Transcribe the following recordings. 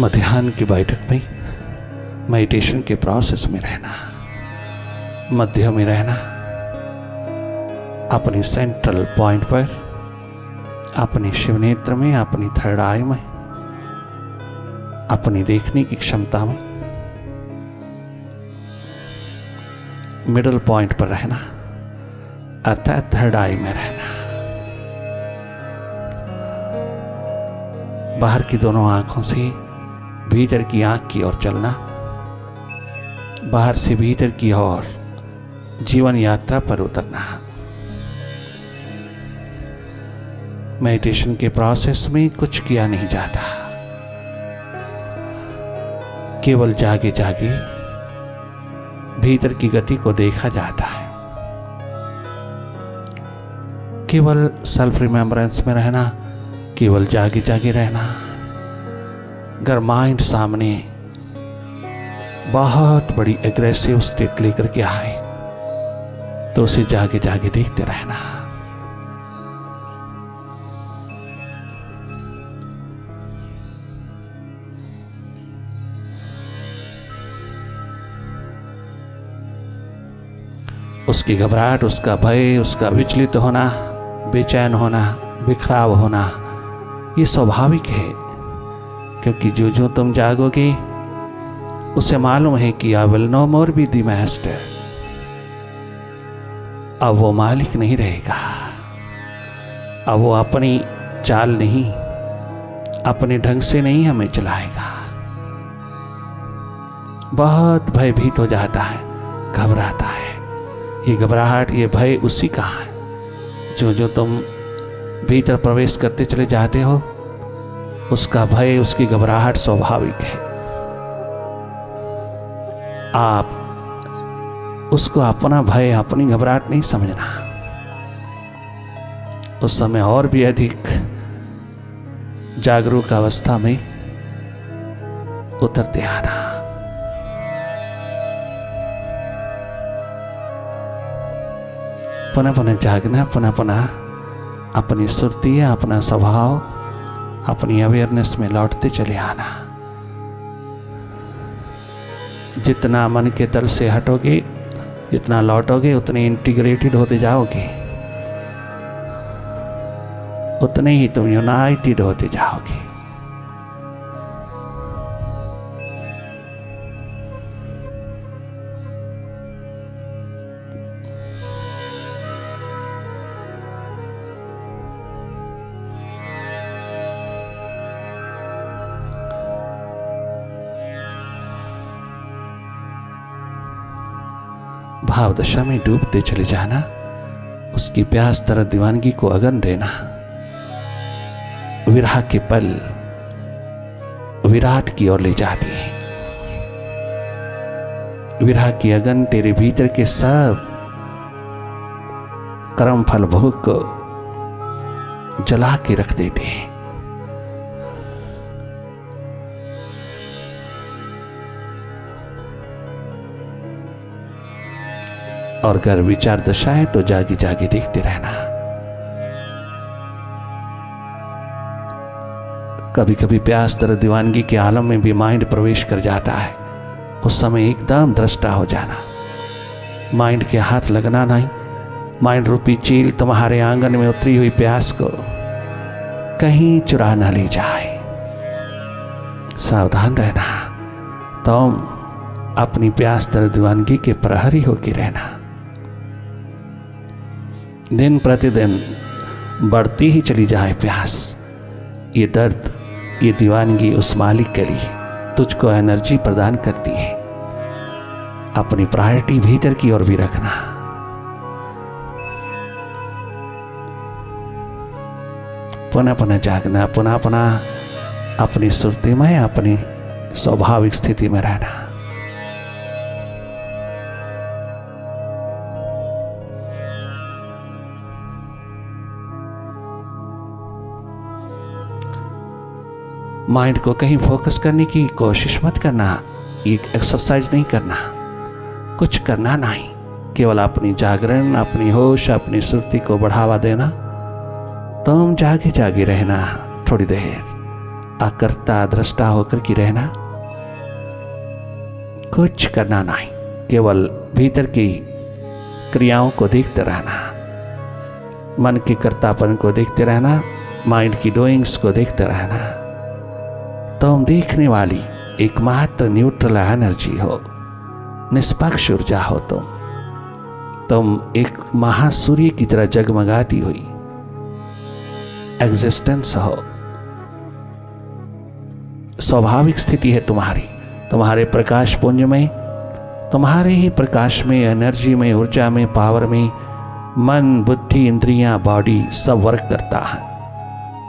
मध्याह्न की बैठक में मेडिटेशन के प्रोसेस में रहना, मध्य में रहना, अपनी सेंट्रल पॉइंट पर, अपने शिव नेत्र में, अपनी थर्ड आई में, अपनी देखने की क्षमता में, मिडल पॉइंट पर रहना, अर्थात थर्ड आई में रहना। बाहर की दोनों आंखों से भीतर की आंख की ओर चलना, बाहर से भीतर की ओर जीवन यात्रा पर उतरना। मेडिटेशन के प्रोसेस में कुछ किया नहीं जाता, केवल जागे जागे भीतर की गति को देखा जाता है। केवल सेल्फ रिमेम्बरेंस में रहना, केवल जागे जागे रहना। अगर माइंड सामने बहुत बड़ी एग्रेसिव स्टेट लेकर के आए तो उसे जागे जागे देखते रहना। उसकी घबराहट, उसका भय, उसका विचलित होना, बेचैन होना, बिखराव होना, ये स्वाभाविक है, क्योंकि जो जो तुम जागोगे उसे मालूम है कि I will no more be the master. अब वो मालिक नहीं रहेगा, अब वो अपनी चाल नहीं, अपने ढंग से नहीं हमें चलाएगा। बहुत भयभीत हो जाता है, घबराता है। ये घबराहट, ये भय उसी का है। जो जो तुम भीतर प्रवेश करते चले जाते हो, उसका भय, उसकी घबराहट स्वाभाविक है। आप उसको अपना भय, अपनी घबराहट नहीं समझना। उस समय और भी अधिक जागरूक अवस्था में उतरते आना। पुनः पुनः जागना, पुनः पुनः अपनी सुरती, अपना स्वभाव, अपनी अवेयरनेस में लौटते चले आना। जितना मन के तल से हटोगे, जितना लौटोगे, उतने इंटीग्रेटेड होते जाओगे, उतने ही तुम यूनाइटेड होते जाओगे। भाव दशा में डूबते चले जाना, उसकी प्यास तरह दीवानगी को अगन देना। विरह के पल विराट की ओर ले जाती है। विरह की अगन तेरे भीतर के सब कर्म फल भोग को जला के रख देते हैं। और अगर विचार दशा है तो जागे जागे देखते रहना। कभी कभी प्यास तरह दीवानगी के आलम में भी माइंड प्रवेश कर जाता है। उस समय एकदम दृष्टा हो जाना, माइंड के हाथ लगना नहीं। माइंड रूपी चील तुम्हारे आंगन में उतरी हुई प्यास को कहीं चुरा ना ले जाए। सावधान रहना, तुम अपनी प्यास तरह दीवानगी के प्रहरी होके रहना। दिन प्रतिदिन बढ़ती ही चली जाए प्यास। ये दर्द, ये दीवानगी उस मालिक के लिए तुझको एनर्जी प्रदान करती है। अपनी प्रायोरिटी भीतर की ओर भी रखना। पुनः पुनः जागना, पुनः पुनः अपनी सुरती में, अपनी स्वाभाविक स्थिति में रहना। माइंड को कहीं फोकस करने की कोशिश मत करना। एक एक्सरसाइज नहीं करना, कुछ करना नहीं, केवल अपनी जागरण, अपनी होश, अपनी सुरती को बढ़ावा देना। तुम जागे जागे रहना थोड़ी देर, अकर्ता दृष्टा होकर के रहना, कुछ करना नहीं, केवल भीतर की क्रियाओं को देखते रहना, मन के कर्तापन को देखते रहना, माइंड की डूइंग्स को देखते रहना। तुम देखने वाली एकमात्र न्यूट्रल एनर्जी हो, निष्पक्ष ऊर्जा हो। तुम एक महासूर्य की तरह जगमगाती हुई एग्जिस्टेंस हो। स्वाभाविक स्थिति है तुम्हारी, तुम्हारे प्रकाश पुंज में, तुम्हारे ही प्रकाश में, एनर्जी में, ऊर्जा में, पावर में मन, बुद्धि, इंद्रियां, बॉडी सब वर्क करता है,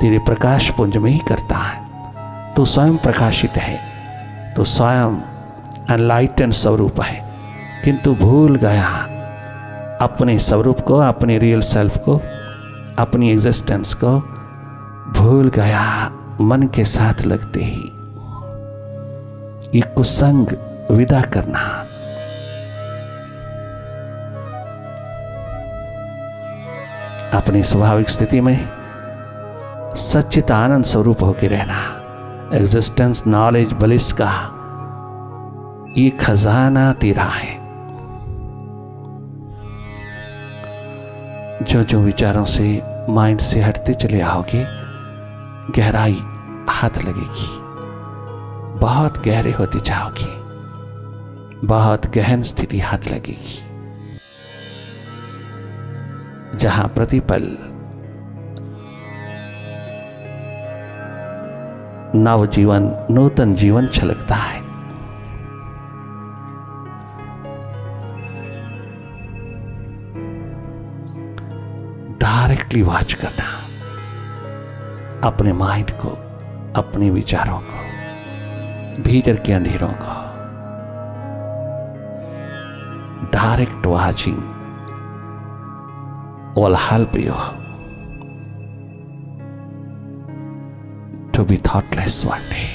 तेरे प्रकाश पुंज में ही करता है। तो स्वयं प्रकाशित है, तो स्वयं एनलाइटन स्वरूप है, किंतु भूल गया अपने स्वरूप को, अपने रियल सेल्फ को, अपनी एग्जिस्टेंस को भूल गया मन के साथ लगते ही। ये कुसंग विदा करना, अपनी स्वाभाविक स्थिति में सच्चित आनंद स्वरूप होकर रहना। एग्जिस्टेंस, नॉलेज, ब्लिस का ये खजाना तेरा है। जो जो विचारों से माइंड से हटते चले आओगे, गहराई हाथ लगेगी, बहुत गहरे होते जाओगे, बहुत गहन स्थिति हाथ लगेगी, जहां प्रतिपल नव जीवन, नूतन जीवन छलकता है। डायरेक्टली वॉच करना अपने माइंड को, अपने विचारों को, भीतर के अंधेरों को। Direct watching will help you to be thoughtless one day.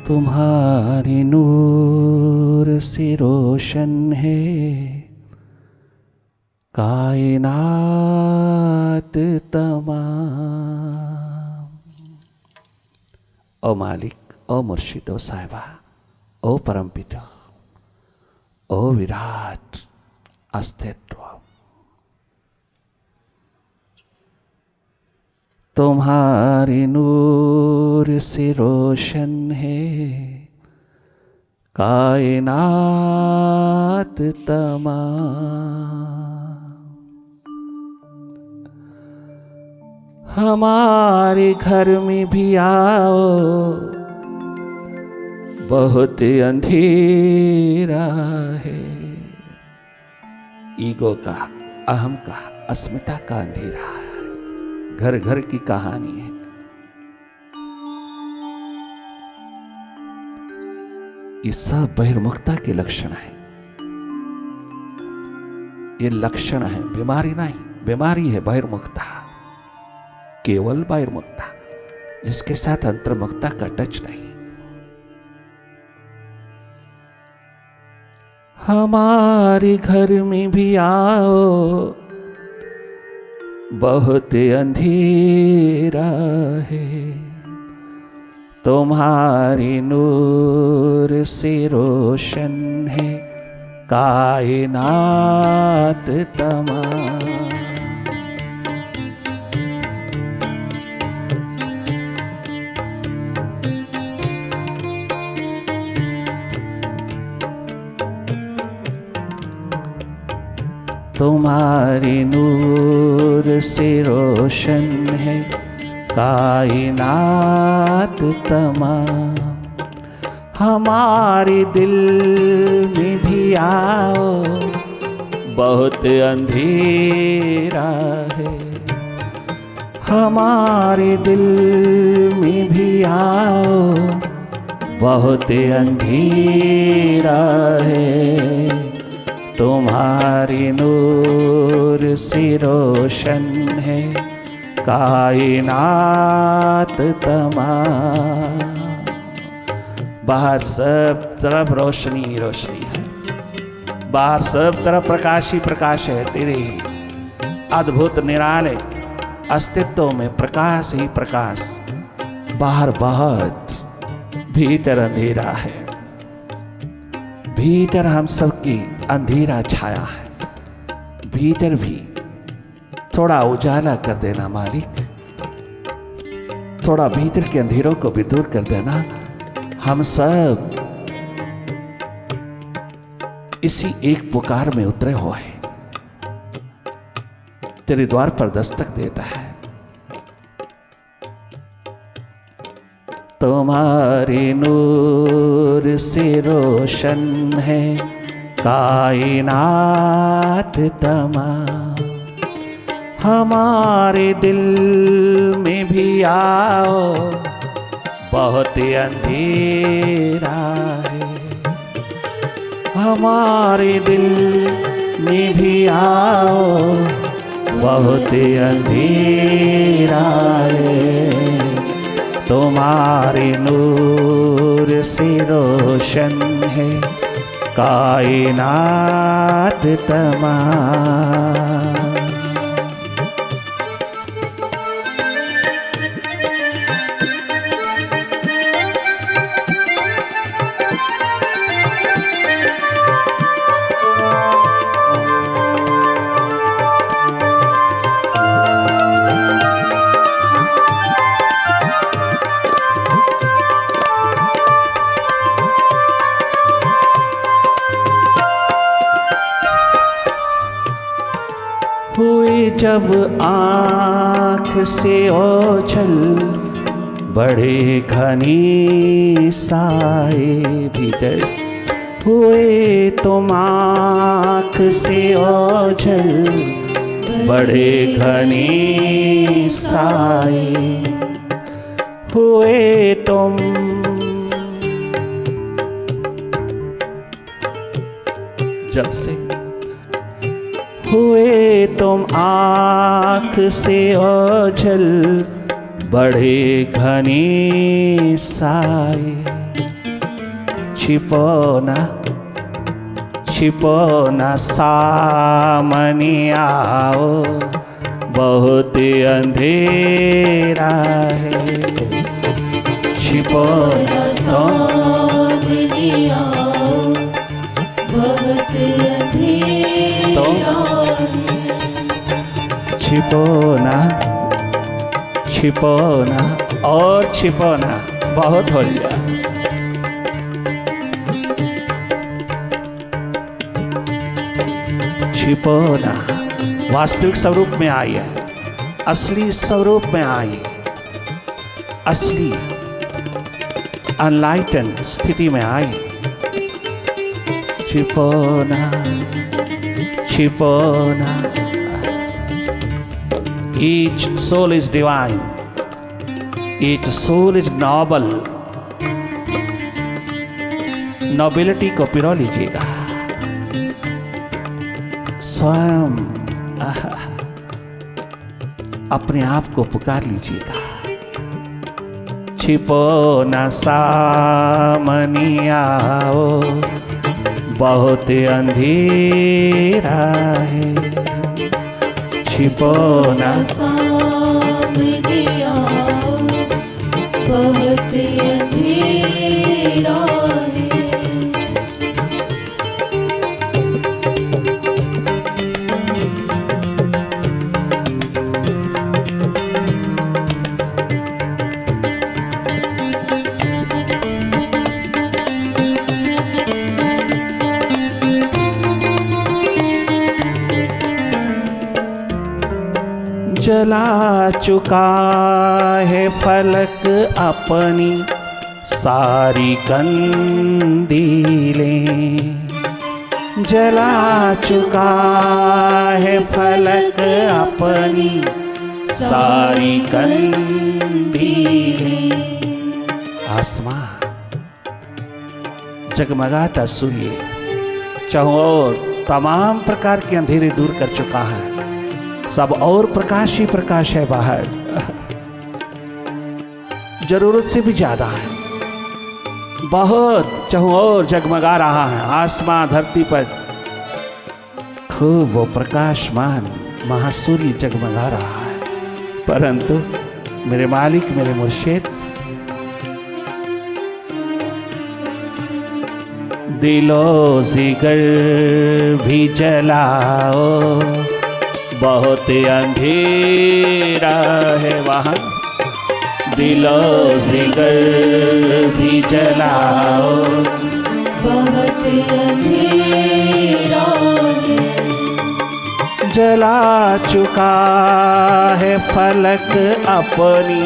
तुम्हारी नूर से रोशन है कायनात तमाम। ओ मालिक, ओ मुर्शिद, ओ साहिबा, ओ परमपिता, ओ विराट अस्तित्व, तुम्हारी नूर से रोशन है कायनात तमाम। हमारे घर में भी आओ, बहुत अंधेरा है। ईगो का, अहम का, अस्मिता का अंधेरा है, घर घर की कहानी है। ये सब बहिर्मुखता के लक्षण है। ये लक्षण है, बीमारी नहीं, बीमारी है बहिर्मुखता, केवल बहिर्मुखता, जिसके साथ अंतर्मुखता का टच नहीं। हमारे घर में भी आओ, बहुत अंधेरा है, तुम्हारी नूर से रोशन है कायनात तमाम। तुम्हारी नूर से रोशन है कायनात तमाम। हमारे दिल में भी आओ, बहुत अंधेरा है। हमारे दिल में भी आओ, बहुत अंधेरा है, तुम्हारी नूर से रोशन है कायनात तमाम। बाहर सब तरफ रोशनी ही रोशनी है, बाहर सब तरफ प्रकाश ही प्रकाश है। तेरे अद्भुत निराले अस्तित्व में प्रकाश ही प्रकाश। बाहर बहुत, भीतर अंधेरा है, भीतर हम सबकी अंधेरा छाया है। भीतर भी थोड़ा उजाला कर देना मालिक, थोड़ा भीतर के अंधेरों को भी दूर कर देना। हम सब इसी एक पुकार में उतरे हुए हैं, तेरे द्वार पर दस्तक देता है। तुम्हारे नूर से रोशन है कायनात तमाम। हमारे दिल में भी आओ, बहुत अंधेरा है। हमारे दिल में भी आओ, बहुत अंधेरा है। तुम्हारे नूर से रोशन है कायनात तमाम। हुए जब आँख से ओझल, बड़े घनी साए भीतर। हुए तुम आँख से ओझल, बड़े घनी साए। हुए तुम जब से हुए तुम आँख से ओझल, बड़े घनी साए। छिपो ना सामने आओ, बहुत अंधेरा है। छिपो ना सामने आओ, बहुत अंधेरा। छिपो ना और छिपो ना, बहुत हो लिया। छिपो ना, वास्तविक स्वरूप में आई है, असली स्वरूप में आई, असली अनलाइटन स्थिति में आई। छिपो ना, छिपो ना। Each soul is divine. Each soul is noble. Nobility को पिरो लीजिएगा स्वयं, अपने आप को पुकार लीजिएगा। छिपो न सामने आओ, बहुत अंधेरा है। छिपो न सामने आओ, बहुत अंधेरा है। जला चुका है फलक अपनी सारी कंदीलें। जला चुका है फलक अपनी सारी कंदीलें। आसमां जगमगाता सूर्य चारों ओर तमाम प्रकार के अंधेरे दूर कर चुका है। सब और प्रकाश ही प्रकाश है बाहर, जरूरत से भी ज्यादा है। बहुत चारों ओर जगमगा रहा है आसमां धरती पर, खूब वो प्रकाशमान महासूर्य जगमगा रहा है, परंतु मेरे मालिक मेरे मुर्शिद दिलो जिगर भी जलाओ, बहुत अंधेरा है वहाँ, दिलो जिगर भी जलाओ, बहुत अंधेरा है। जला चुका है फलक अपनी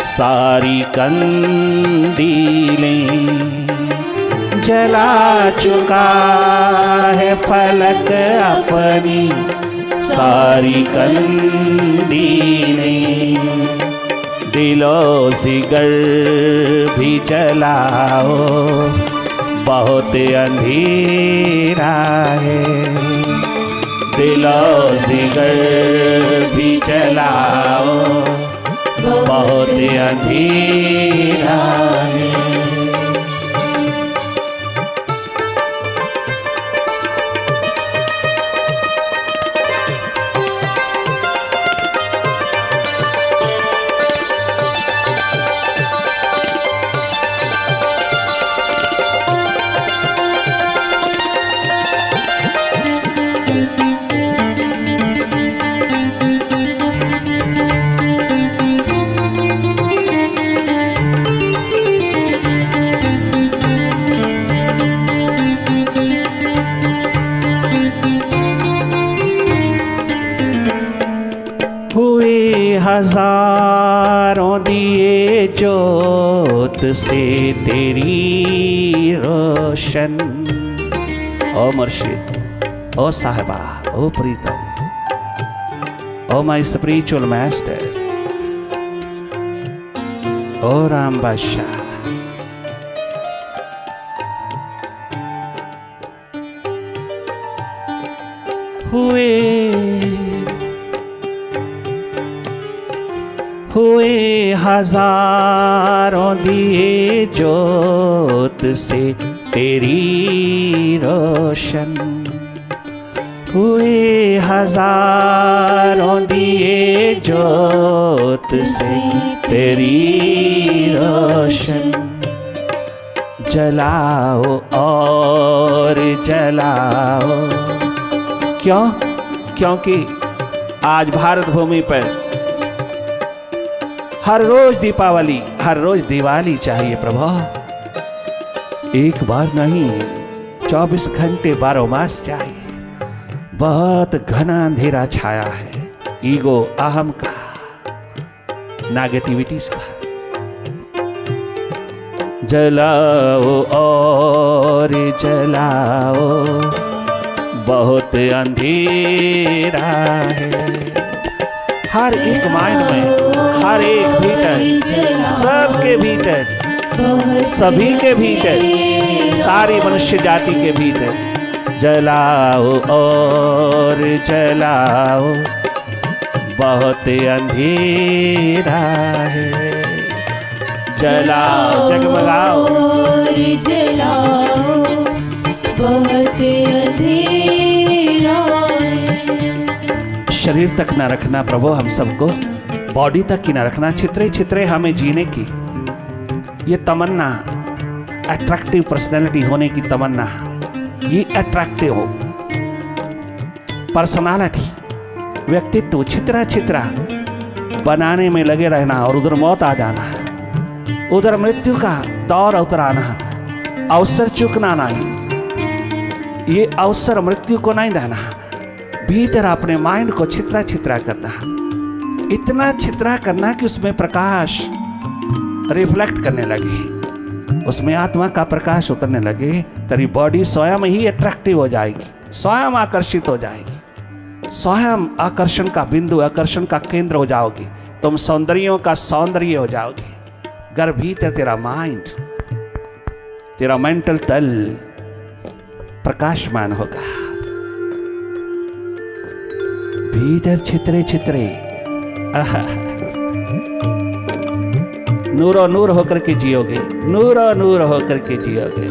सारी कंदीलें, जला चुका है फलक अपनी सारी कंदीलें, दिलो जिगर भी जलाओ, बहुत अंधेरा है, दिलो जिगर भी जलाओ, बहुत अंधेरा है। हजारों दिए जोत से तेरी रोशन, ओ मुर्शिद, ओ साहिबा, ओ प्रीतम, ओ माय स्पिरिचुअल मास्टर, ओ राम बादशाह, हुए हजारों दिए जोत से तेरी रोशन, हुए हजारों दिए जोत से तेरी रोशन, जलाओ और जलाओ। क्यों? क्योंकि आज भारत भूमि पर हर रोज दीपावली, हर रोज दिवाली चाहिए प्रभु, एक बार नहीं, 24 घंटे 12 मास चाहिए। बहुत घना अंधेरा छाया है ईगो, अहम का, नेगेटिविटीज का। जलाओ और जलाओ, बहुत अंधेरा है। हर एक माइंड में, हर एक भीतर, सबके भीतर, सभी के भीतर, सारी मनुष्य जाति के भीतर, जलाओ और जलाओ, बहुत अंधेरा है। जलाओ, जगमगाओ, जलाओ, बहुत अंधेरा है। शरीर तक ना रखना प्रभु हम सबको, बॉडी तक की ना रखना, छितरे छितरे हमें जीने की ये तमन्ना, अट्रैक्टिव पर्सनैलिटी होने की तमन्ना, ये अट्रैक्टिव हो पर्सनालिटी, व्यक्तित्व छितरा छितरा बनाने में लगे रहना, और उधर मौत आ जाना, उधर मृत्यु का दौर उतराना, अवसर चूकना नहीं, ये अवसर मृत्यु को नहीं देना। भीतर अपने माइंड को छितरा छितरा करना, इतना छितरा करना कि उसमें प्रकाश रिफ्लेक्ट करने लगे, उसमें आत्मा का प्रकाश उतरने लगे, तेरी बॉडी स्वयं ही अट्रैक्टिव हो जाएगी, स्वयं आकर्षित हो जाएगी, स्वयं आकर्षण का बिंदु, आकर्षण का केंद्र हो जाओगी, तुम सौंदर्यों का सौंदर्य हो जाओगी। घर भीतर तेरा माइंड, तेरा मेंटल तल प्रकाशमान होगा। भीतर छितरे छितरे नूरो नूर होकर के जियोगे, नूरो नूर होकर के जियोगे।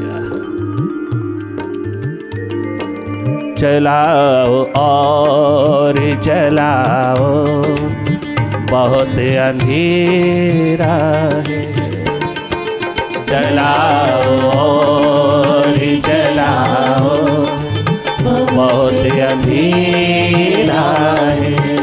जलाओ और जलाओ, बहुत अंधेरा है। जलाओ और जलाओ, बहुत अंधेरा है।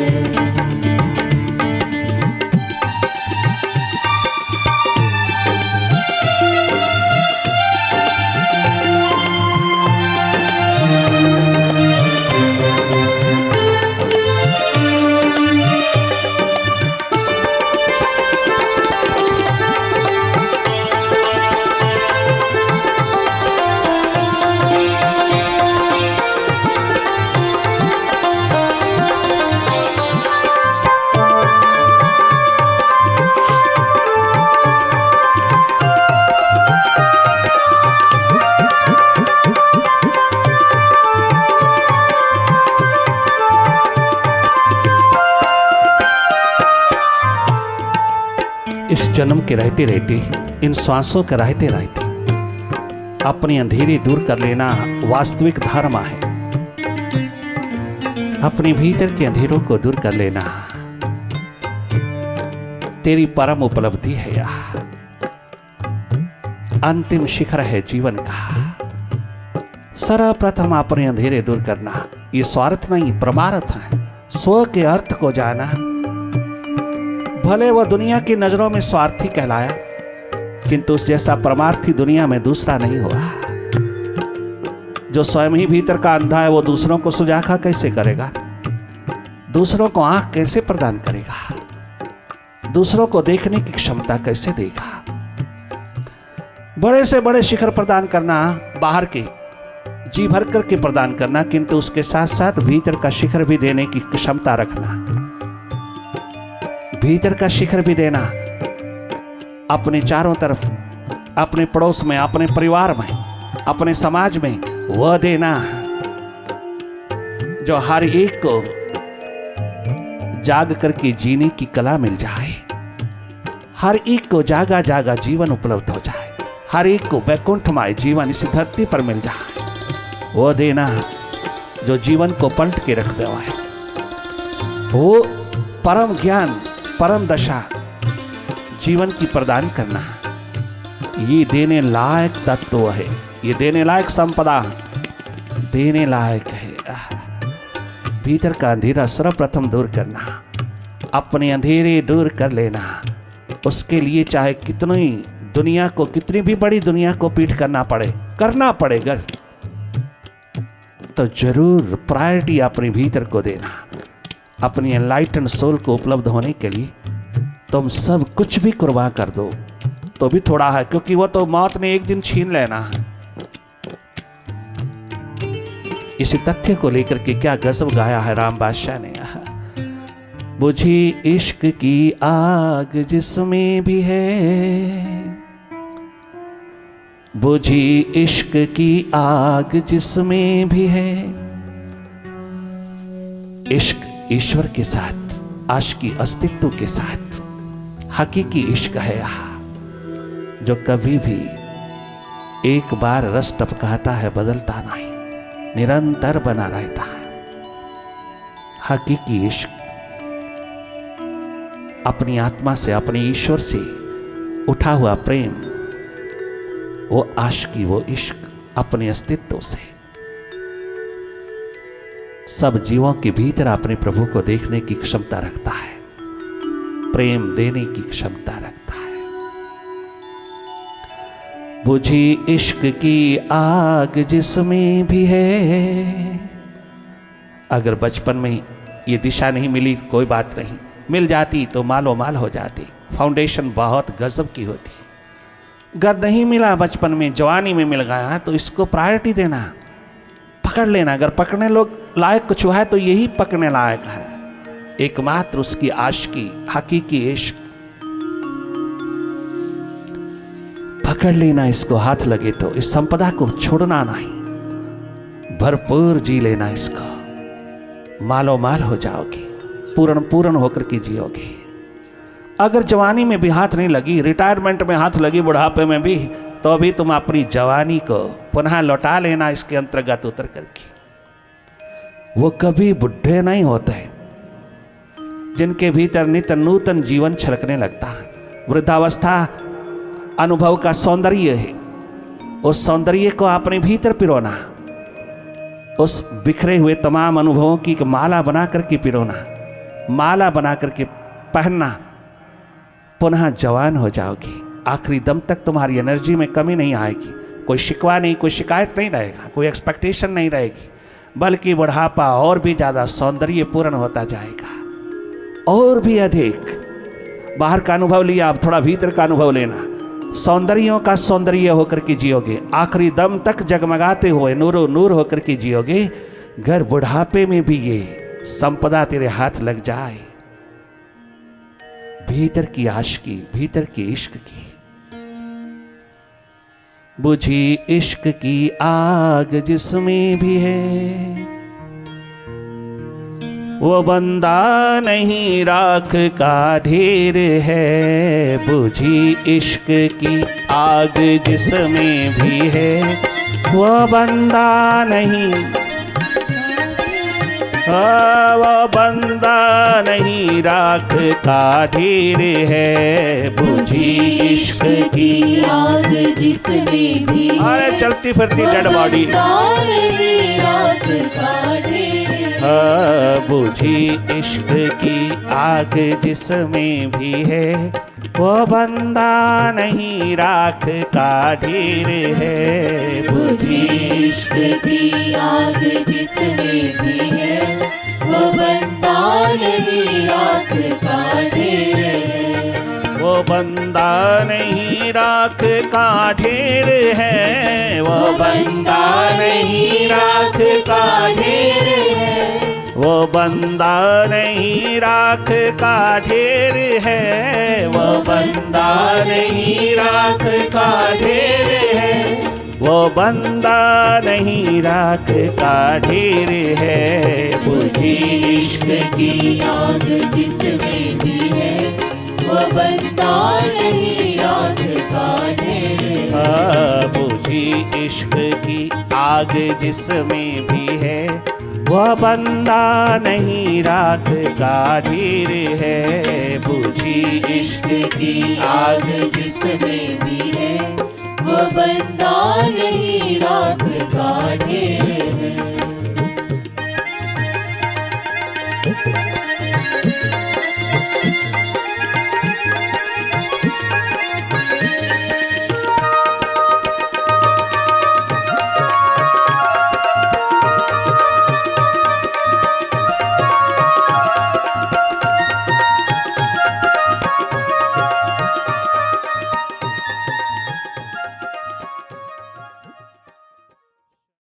इस जन्म के रहते रहते, इन श्वासों के रहते रहते अपनी अंधेरी दूर कर लेना वास्तविक धर्म है। अपने भीतर के अंधेरों को दूर कर लेना तेरी परम उपलब्धि है। यह अंतिम शिखर है जीवन का। सर्वप्रथम अपने अंधेरे दूर करना, ये स्वार्थ नहीं परमार्थ है। स्व के अर्थ को जाना। भले वह दुनिया की नजरों में स्वार्थी कहलाया, किंतु उस जैसा परमार्थी दुनिया में दूसरा नहीं हुआ। जो स्वयं ही भीतर का अंधा है, वो दूसरों को सुजाखा कैसे करेगा? दूसरों को आंख कैसे प्रदान करेगा? दूसरों को देखने की क्षमता कैसे देगा? बड़े से बड़े शिखर प्रदान करना, बाहर के जी भर करके प्रदान करना, किंतु उसके साथ साथ भीतर का शिखर भी देने की क्षमता रखना। भीतर का शिखर भी देना, अपने चारों तरफ, अपने पड़ोस में, अपने परिवार में, अपने समाज में वह देना जो हर एक को जाग करके जीने की कला मिल जाए। हर एक को जागा जागा जीवन उपलब्ध हो जाए। हर एक को वैकुंठमय जीवन इस धरती पर मिल जाए। वो देना जो जीवन को पलट के रख देवा है। वो परम ज्ञान, परम दशा जीवन की प्रदान करना, ये देने लायक तत्व है। ये देने लायक संपदा देने लायक है। भीतर का अंधेरा सर्वप्रथम दूर करना, अपने अंधेरे दूर कर लेना। उसके लिए चाहे कितनी दुनिया को, कितनी भी बड़ी दुनिया को पीठ करना पड़ेगा, तो जरूर प्रायोरिटी अपने भीतर को देना। अपनी एनलाइटन सोल को उपलब्ध होने के लिए तुम सब कुछ भी कुर्बान कर दो तो भी थोड़ा है, क्योंकि वो तो मौत ने एक दिन छीन लेना है। इसी तथ्य को लेकर के क्या गजब गाया है राम बादशाह ने। बुझी इश्क की आग जिसमें भी है, बुझी इश्क की आग जिसमें भी है। इश्क ईश्वर के साथ, आशिकी अस्तित्व के साथ हकीकी इश्क है जो कभी भी एक बार रस टपकाता है, बदलता नहीं, निरंतर बना रहता है। हकीकी इश्क अपनी आत्मा से, अपने ईश्वर से उठा हुआ प्रेम, वो आशिकी, वो इश्क अपने अस्तित्व से सब जीवों के भीतर अपने प्रभु को देखने की क्षमता रखता है, प्रेम देने की क्षमता रखता है। बुझी इश्क की आग जिसमें भी है। अगर बचपन में ये दिशा नहीं मिली कोई बात नहीं, मिल जाती तो मालो माल हो जाती। फाउंडेशन बहुत गजब की होती। अगर नहीं मिला बचपन में, जवानी में मिल गया तो इसको प्रायोरिटी देना, पकड़ लेना। अगर पकड़ने लोग लायक कुछ है तो यही पकड़ने लायक है, एकमात्र उसकी आशिकी, हकीकी इश्क। पकड़ लेना इसको, हाथ लगे तो इस संपदा को छोड़ना नहीं, भरपूर जी लेना इसको, मालो माल हो जाओगे, पूर्ण पूर्ण होकर के जियोगे। अगर जवानी में भी हाथ नहीं लगी, रिटायरमेंट में हाथ लगी, बुढ़ापे में भी, तो भी तुम अपनी जवानी को पुनः लौटा लेना इसके अंतर्गत उतर करके। वो कभी बुढ़े नहीं होते जिनके भीतर नित्य नूतन जीवन छलकने लगता है। वृद्धावस्था अनुभव का सौंदर्य है, उस सौंदर्य को अपने भीतर पिरोना, उस बिखरे हुए तमाम अनुभवों की माला बना करके पिरोना, माला बना करके पहनना, पुनः जवान हो जाओगी। आखिरी दम तक तुम्हारी एनर्जी में कमी नहीं आएगी, कोई शिकवा नहीं, कोई शिकायत नहीं रहेगा, कोई एक्सपेक्टेशन नहीं रहेगी, बल्कि बुढ़ापा और भी ज़्यादा सौंदर्यपूर्ण होता जाएगा, और भी अधिक। बाहर का अनुभव लिया, अब थोड़ा भीतर का अनुभव लेना। सौंदर्यों का सौंदर्य होकर के जियोगे, आखिरी दम तक जगमगाते हुए नूरो नूर होकर के जियोगे। घर बुढ़ापे में भी ये संपदा तेरे हाथ लग जाए, भीतर की आशिकी, भीतर की इश्क की। बुझी इश्क की आग जिसमें भी है, वो बंदा नहीं राख का ढेर है। बुझी इश्क की आग जिसमें भी है, वो बंदा नहीं, वो बंदा नहीं राख का ढेर है। बुझी इश्क की आग जिसमें भी है, अरे चलती फिरती डेड बॉडी। रात का ढेर बुझी इश्क की आग जिसमें भी है, वो बंदा नहीं राख का ढेर है। बुझी इश्क की आग जिसमें भी है, वो बंदा नहीं राख का ढेर है। वो बंदा नहीं राख का ढेर है, वो बंदा नहीं राख का ढेर है। वो बंदा नहीं राख का ढेर है, वो बंदा नहीं राख का ढेर है। वो बंदा नहीं राख का ढेर है। बुझी इश्क की आग जिसमें भी है, वो बंदा नहीं राख का ढेर है। बुझी इश्क की आग जिसमें भी है, वह बंदा नहीं राख का ढेर है। बुझी इश्क की आग जिसमें भी है, वो बंदा नहीं राख का ढेर है।